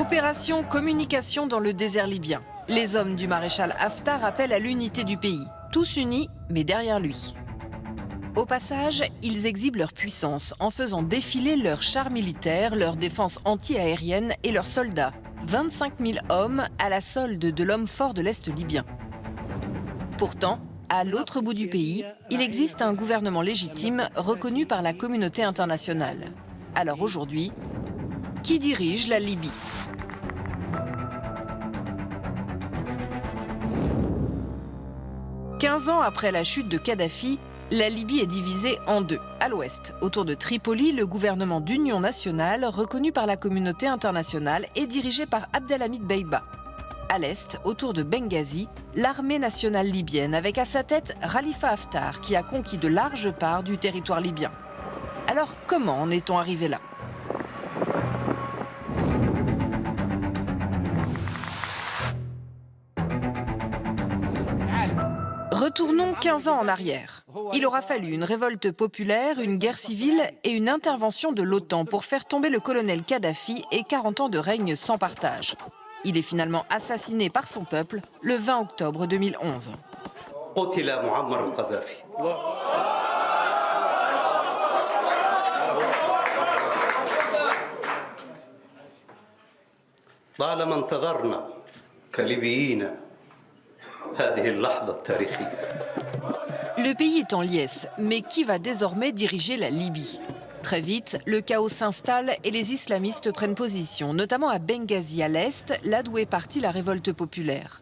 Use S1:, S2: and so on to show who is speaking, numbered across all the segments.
S1: Opération communication dans le désert libyen. Les hommes du maréchal Haftar appellent à l'unité du pays, tous unis, mais derrière lui. Au passage, ils exhibent leur puissance en faisant défiler leurs chars militaires, leurs défenses anti-aériennes et leurs soldats. 25 000 hommes à la solde de l'homme fort de l'Est libyen. Pourtant, à l'autre bout du pays, il existe un gouvernement légitime reconnu par la communauté internationale. Alors aujourd'hui, qui dirige la Libye ? « 15 ans après la chute de Kadhafi, la Libye est divisée en deux. À l'ouest, autour de Tripoli, le gouvernement d'union nationale, reconnu par la communauté internationale, est dirigé par Abdelhamid Beiba. À l'est, autour de Benghazi, l'armée nationale libyenne, avec à sa tête Khalifa Haftar, qui a conquis de larges parts du territoire libyen. Alors, comment en est-on arrivé là ? Retournons 15 ans en arrière. Il aura fallu une révolte populaire, une guerre civile et une intervention de l'OTAN pour faire tomber le colonel Gadafi et 40 ans de règne sans partage. Il est finalement assassiné par son peuple le 20 octobre 2011. Le pays est en liesse, mais qui va désormais diriger la Libye ? Très vite, le chaos s'installe et les islamistes prennent position, notamment à Benghazi à l'est, là d'où est partie la révolte populaire.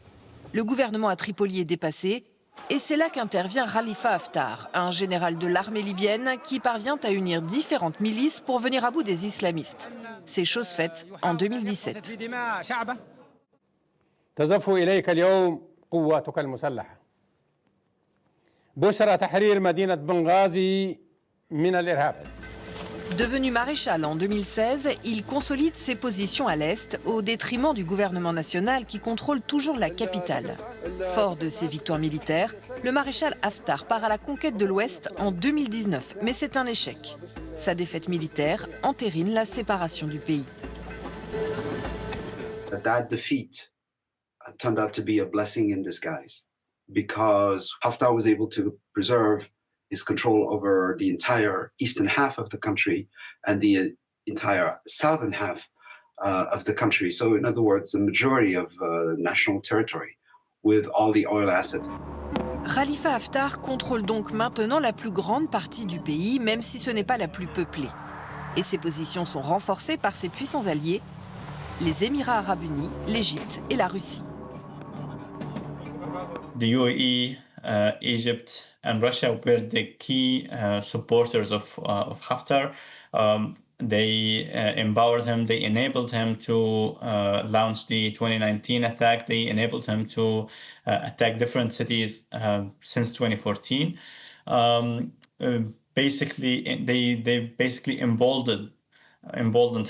S1: Le gouvernement à Tripoli est dépassé, et c'est là qu'intervient Khalifa Haftar, un général de l'armée libyenne qui parvient à unir différentes milices pour venir à bout des islamistes. C'est chose faite en 2017.
S2: تزف إليك اليوم قواتك المسلحة بشرى تحرير مدينة بنغازي من الإرهاب.
S1: Devenu maréchal en 2016, il consolide ses positions à l'Est au détriment du gouvernement national qui contrôle toujours la capitale. Fort de ses victoires militaires, le maréchal Haftar part à la conquête de l'Ouest en 2019, mais c'est un échec. Sa défaite militaire entérine la séparation du pays.
S3: That defeat turned out to be a blessing in disguise because Haftar was able to preserve his control over the entire eastern half of the country and the entire southern half of the country. So in other words, the majority of national territory with all the oil assets.
S1: Khalifa Haftar contrôle donc maintenant la plus grande partie du pays, même si ce n'est pas la plus peuplée. Et ses positions sont renforcées par ses puissants alliés, les Émirats arabes unis, l'Égypte et la Russie.
S4: The UAE, Egypt, and Russia were the key supporters of Haftar. They empowered him, they enabled him to launch the 2019 attack, they enabled him to attack different cities since 2014. Basically, they basically emboldened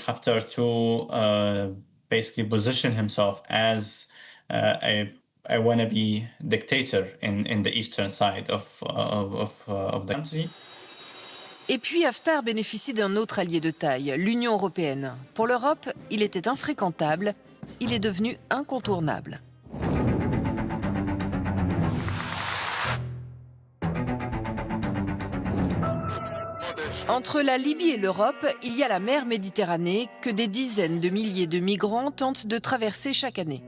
S4: Haftar to basically position himself as a wannabe dictator in the eastern side of the country.
S1: Et puis Haftar bénéficie d'un autre allié de taille, l'Union européenne. Pour l'Europe, il était infréquentable, il est devenu incontournable. Entre la Libye et l'Europe, il y a la mer Méditerranée que des dizaines de milliers de migrants tentent de traverser chaque année.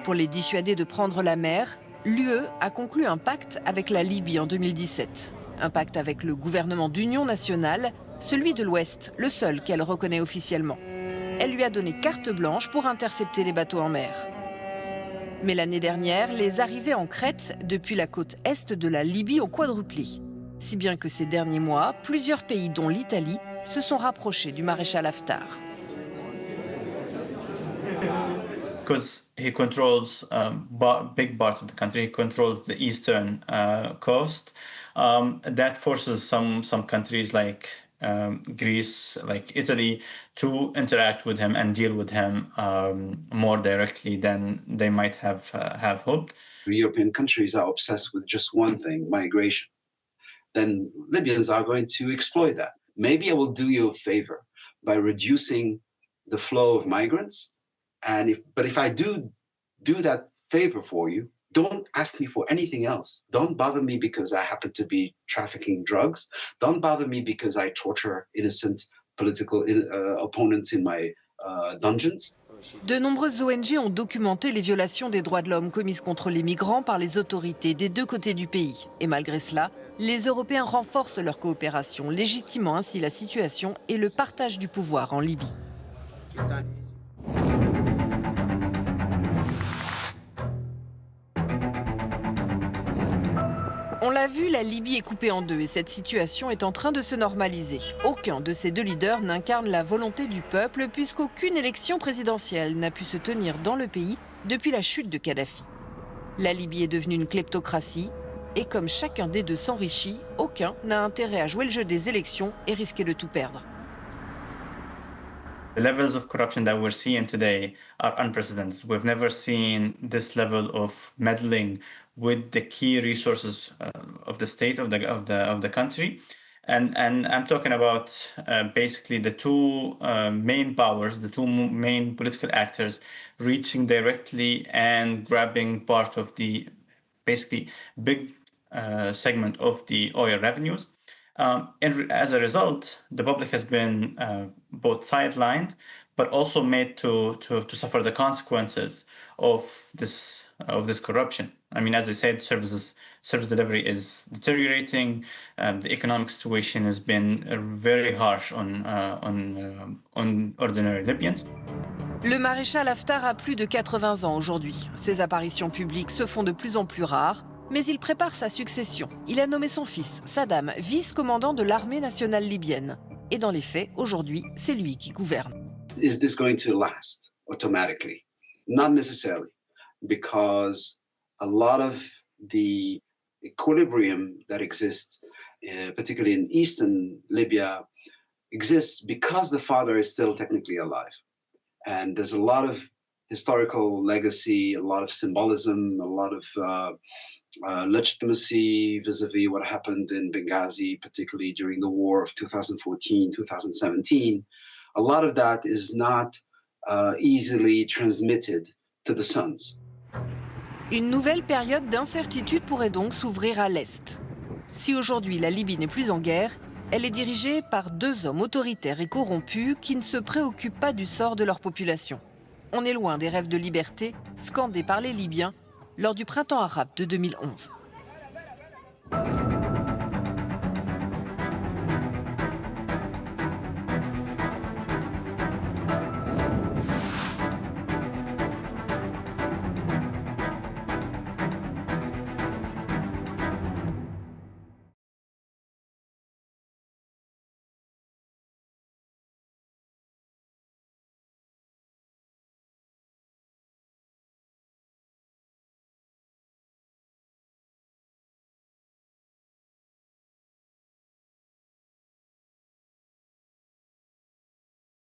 S1: Pour les dissuader de prendre la mer, l'UE a conclu un pacte avec la Libye en 2017. Un pacte avec le gouvernement d'union nationale, celui de l'Ouest, le seul qu'elle reconnaît officiellement. Elle lui a donné carte blanche pour intercepter les bateaux en mer. Mais l'année dernière, les arrivées en Crète, depuis la côte est de la Libye, ont quadruplé. Si bien que ces derniers mois, plusieurs pays, dont l'Italie, se sont rapprochés du maréchal Haftar.
S4: Because he controls big parts of the country, he controls the eastern coast. That forces some countries like Greece, like Italy, to interact with him and deal with him more directly than they might have hoped.
S3: European countries are obsessed with just one thing, migration. Then Libyans are going to exploit that. Maybe I will do you a favor by reducing the flow of migrants, But if I do that favor for you, don't ask me for anything else. Don't bother me because I happen to be trafficking drugs. Don't bother me because I torture innocent political opponents in my dungeons.
S1: De nombreuses ONG ont documenté les violations des droits de l'homme commises contre les migrants par les autorités des deux côtés du pays. Et malgré cela, les Européens renforcent leur coopération, légitimant ainsi la situation et le partage du pouvoir en Libye. On l'a vu, la Libye est coupée en deux et cette situation est en train de se normaliser. Aucun de ces deux leaders n'incarne la volonté du peuple puisqu'aucune élection présidentielle n'a pu se tenir dans le pays depuis la chute de Gadafi. La Libye est devenue une kleptocratie et comme chacun des deux s'enrichit, aucun n'a intérêt à jouer le jeu des élections et risquer de tout perdre.
S4: The levels of corruption that we're seeing today are unprecedented. We've never seen this level of meddling with the key resources of the state of the country, and I'm talking about basically the two main powers, the two main political actors, reaching directly and grabbing part of the basically big segment of the oil revenues. As a result, the public has been both sidelined, but also made to suffer the consequences of this corruption. I mean, as I said, service delivery is deteriorating. The economic situation has been very harsh on ordinary Libyans.
S1: Le maréchal Haftar a plus de 80 ans aujourd'hui. Ses apparitions publiques se font de plus en plus rares. Mais il prépare sa succession. Il a nommé son fils, Saddam, vice-commandant de l'armée nationale libyenne. Et dans les faits, aujourd'hui, c'est lui qui gouverne.
S3: Is this going to last automatically? Not necessarily, because a lot of the equilibrium that exists, particularly in eastern Libya, exists because the father is still technically alive. And there's a lot of historical legacy, a lot of symbolism, a lot of legitimacy vis-a-vis what happened in Benghazi, particularly during the war of 2014, 2017. A lot of that is not easily transmitted to the sons.
S1: Une nouvelle période d'incertitude pourrait donc s'ouvrir à l'Est. Si aujourd'hui la Libye n'est plus en guerre, elle est dirigée par deux hommes autoritaires et corrompus qui ne se préoccupent pas du sort de leur population. On est loin des rêves de liberté scandés par les Libyens lors du printemps arabe de 2011.